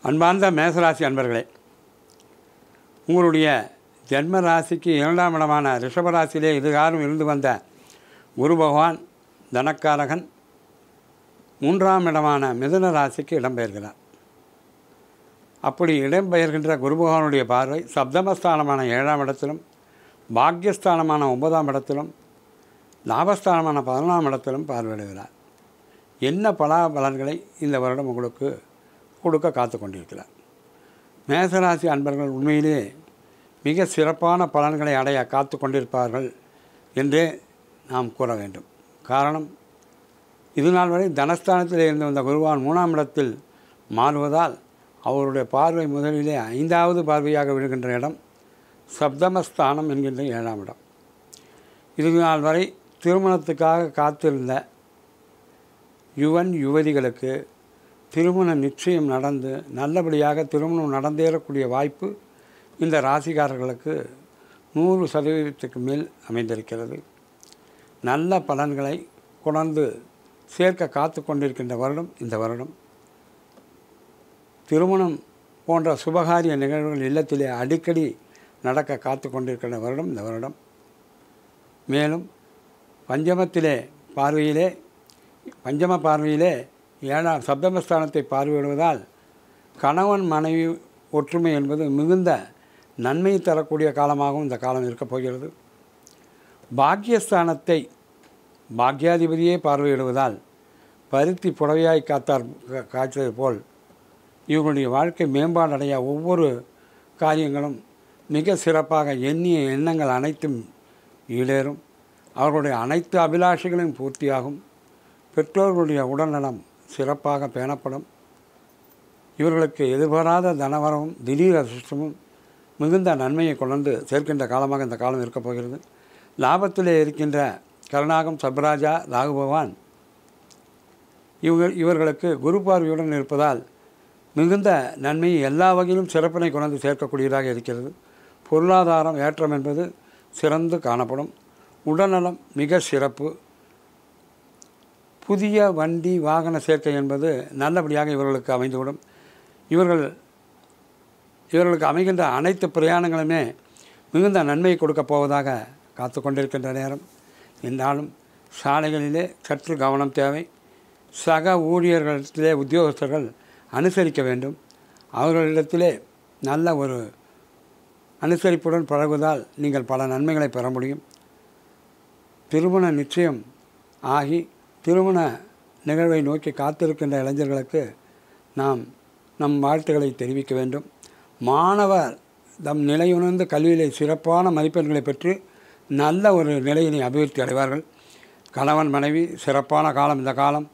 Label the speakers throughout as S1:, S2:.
S1: அன்பார்ந்த மேசராசி அன்பர்களே, உங்களுடைய ஜென்ம ராசிக்கு 2ஆம் இடமான ரிஷபராசியிலே இதுகாலம் இருந்து வந்த குரு பகவான் தனக்காரகன் 3ஆம் இடமான மிதுன ராசிக்கு இடம்பெயர்கிறார். அப்படி இடம்பெயர்கின்ற குரு பகவானுடைய பார்வை சப்தமஸ்தானமான 7ஆம் இடத்திலும், பாக்யஸ்தானமான 9ஆம் இடத்திலும், லாபஸ்தானமான 11ஆம் இடத்திலும் பார்வையிடுகிறார். என்ன பலாபலன்களை இந்த வருடம் உங்களுக்கு கொடுக்க காத்து கொண்டிருக்கிறார். மேசராசி அன்பர்கள் உண்மையிலே மிக சிறப்பான பலன்களை அடைய காத்து கொண்டிருப்பார்கள் என்றே நாம் கூற வேண்டும். காரணம், இதுநாள் வரை தனஸ்தானத்தில் இருந்து வந்த குருவான் 3ஆம் இடத்தில் மாறுவதால் அவருடைய பார்வை முதலிலே 5வது பார்வையாக விழுகின்ற இடம் சப்தமஸ்தானம் என்கின்ற 7ஆம் இடம். இதுநாள் வரை திருமணத்துக்காக காத்திருந்த யுவதிகளுக்கு திருமண நிச்சயம் நடந்து நல்லபடியாக திருமணம் நடந்தேறக்கூடிய வாய்ப்பு இந்த ராசிக்காரர்களுக்கு 100% மேல் அமைந்திருக்கிறது. நல்ல பலன்களை கொண்டு சேர்க்க காத்து கொண்டிருக்கின்ற வருடம் இந்த வருடம். திருமணம் போன்ற சுபகாரிய நிகழ்வுகள் இல்லத்திலே அடிக்கடி நடக்க காத்து கொண்டிருக்கின்ற வருடம் இந்த வருடம். மேலும் பஞ்சம பார்வையிலே 7ஆம் சப்தமஸ்தானத்தை பார்வையிடுவதால் கணவன் மனைவி ஒற்றுமை என்பது மிகுந்த நன்மை தரக்கூடிய காலமாகவும் இந்த காலம் இருக்கப் போகிறது. பாக்யஸ்தானத்தை பாக்யாதிபதியே பார்வையிடுவதால் பருத்தி புடவையாய் காய்ச்சது போல் இவர்களுடைய வாழ்க்கை மேம்பாடடைய ஒவ்வொரு காரியங்களும் மிக சிறப்பாக எண்ணிய எண்ணங்கள் அனைத்தும் ஈடேறும். அவர்களுடைய அனைத்து அபிலாஷைகளையும் பூர்த்தியாகும். பெற்றோர்களுடைய உடல்நலம் சிறப்பாக பேணப்படும். இவர்களுக்கு எதிர்பாராத தனவரவும் திடீர் அதிர்ஷ்டமும் மிகுந்த நன்மையை கொண்டு சேர்க்கின்ற காலமாக இந்த காலம் இருக்கப் போகிறது. லாபத்திலே இருக்கின்ற கருணாகம் சப்ராஜா ராகு பகவான் இவர்களுக்கு குரு பார்வையுடன் இருப்பதால் மிகுந்த நன்மையை எல்லா வகையிலும் சிறப்பினை கொண்டு சேர்க்கக்கூடியதாக இருக்கிறது. பொருளாதாரம் ஏற்றம் என்பது சிறந்து காணப்படும். உடல்நலம் மிக சிறப்பு. புதிய வண்டி வாகன சேர்க்கை என்பது நல்லபடியாக இவர்களுக்கு அமைந்துவிடும். இவர்களுக்கு அமைகின்ற அனைத்து பிரயாணங்களுமே மிகுந்த நன்மை கொடுக்கப் போவதாக காத்து கொண்டிருக்கின்ற நேரம். என்றாலும் சாலைகளிலே சற்று கவனம் தேவை. சக ஊழியர்களிடத்திலே உத்தியோகஸ்தர்கள் அனுசரிக்க வேண்டும். அவர்களிடத்திலே நல்ல ஒரு அனுசரிப்புடன் பழகுவதால் நீங்கள் பல நன்மைகளை பெற முடியும். திருமண நிச்சயம் ஆகி திருமண நிகழ்வை நோக்கி காத்திருக்கின்ற இளைஞர்களுக்கு நம் வாழ்த்துக்களை தெரிவிக்க வேண்டும். மாணவர் தம் நிலையுணர்ந்து கல்வியிலே சிறப்பான மதிப்பெண்களை பெற்று நல்ல ஒரு நிலையினை அபிவிருத்தி அடைவார்கள். கணவன் மனைவி சிறப்பான காலம் இந்த காலம்.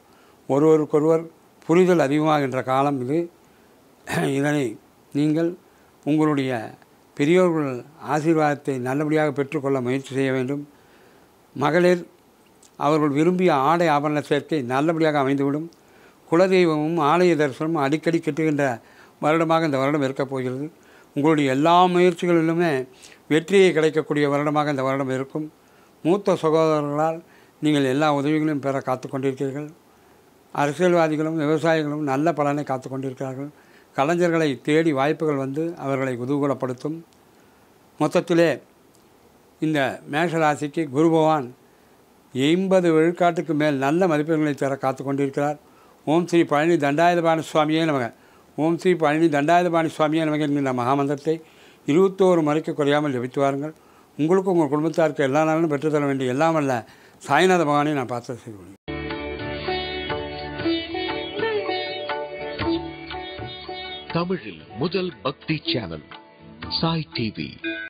S1: ஒருவருக்கொருவர் புரிதல் அதிகமாகின்ற காலம் இது. இதனை நீங்கள் உங்களுடைய பெரியோர்கள் ஆசீர்வாதத்தை நல்லபடியாக பெற்றுக்கொள்ள முயற்சி செய்ய வேண்டும். மகளிர் அவர்கள் விரும்பிய ஆடை ஆபரண சேர்க்கை நல்லபடியாக அமைந்துவிடும். குலதெய்வமும் ஆலய தரிசனமும் அடிக்கடி கிட்டுகின்ற வருடமாக இந்த வருடம் இருக்கப் போகிறது. உங்களுடைய எல்லா முயற்சிகளிலுமே வெற்றியை கிடைக்கக்கூடிய வருடமாக இந்த வருடம் இருக்கும். மூத்த சகோதரர்களால் நீங்கள் எல்லா உதவிகளையும் பெற காத்து கொண்டிருக்கிறீர்கள். அரசியல்வாதிகளும் விவசாயிகளும் நல்ல பலனை காத்து கொண்டிருக்கிறார்கள். கலைஞர்களை தேடி வாய்ப்புகள் வந்து அவர்களை குதூகூலப்படுத்தும். மொத்தத்திலே இந்த மேஷராசிக்கு குரு பகவான் 80 விழுக்காட்டுக்கு மேல் நல்ல மதிப்பெண்களை தர காத்து கொண்டிருக்கிறார். ஓம் ஸ்ரீ பழனி தண்டாயுதபாணி சுவாமியே நமக, ஓம் ஸ்ரீ பழனி தண்டாயுதபாணி சுவாமியே நமக என்கின்ற மகாமந்திரத்தை 21 முறைக்கு குறையாமல் ஜபித்து வாருங்கள். உங்களுக்கும் உங்கள் குடும்பத்தாருக்கு எல்லா நாளும் பெற்றுத்தர வேண்டிய எல்லாம் அல்ல சாய்நாத பகவானை நான் பார்த்து செய்து கொள்கிறேன்.
S2: தமிழில் முதல் பக்தி சேனல் சாய் டிவி.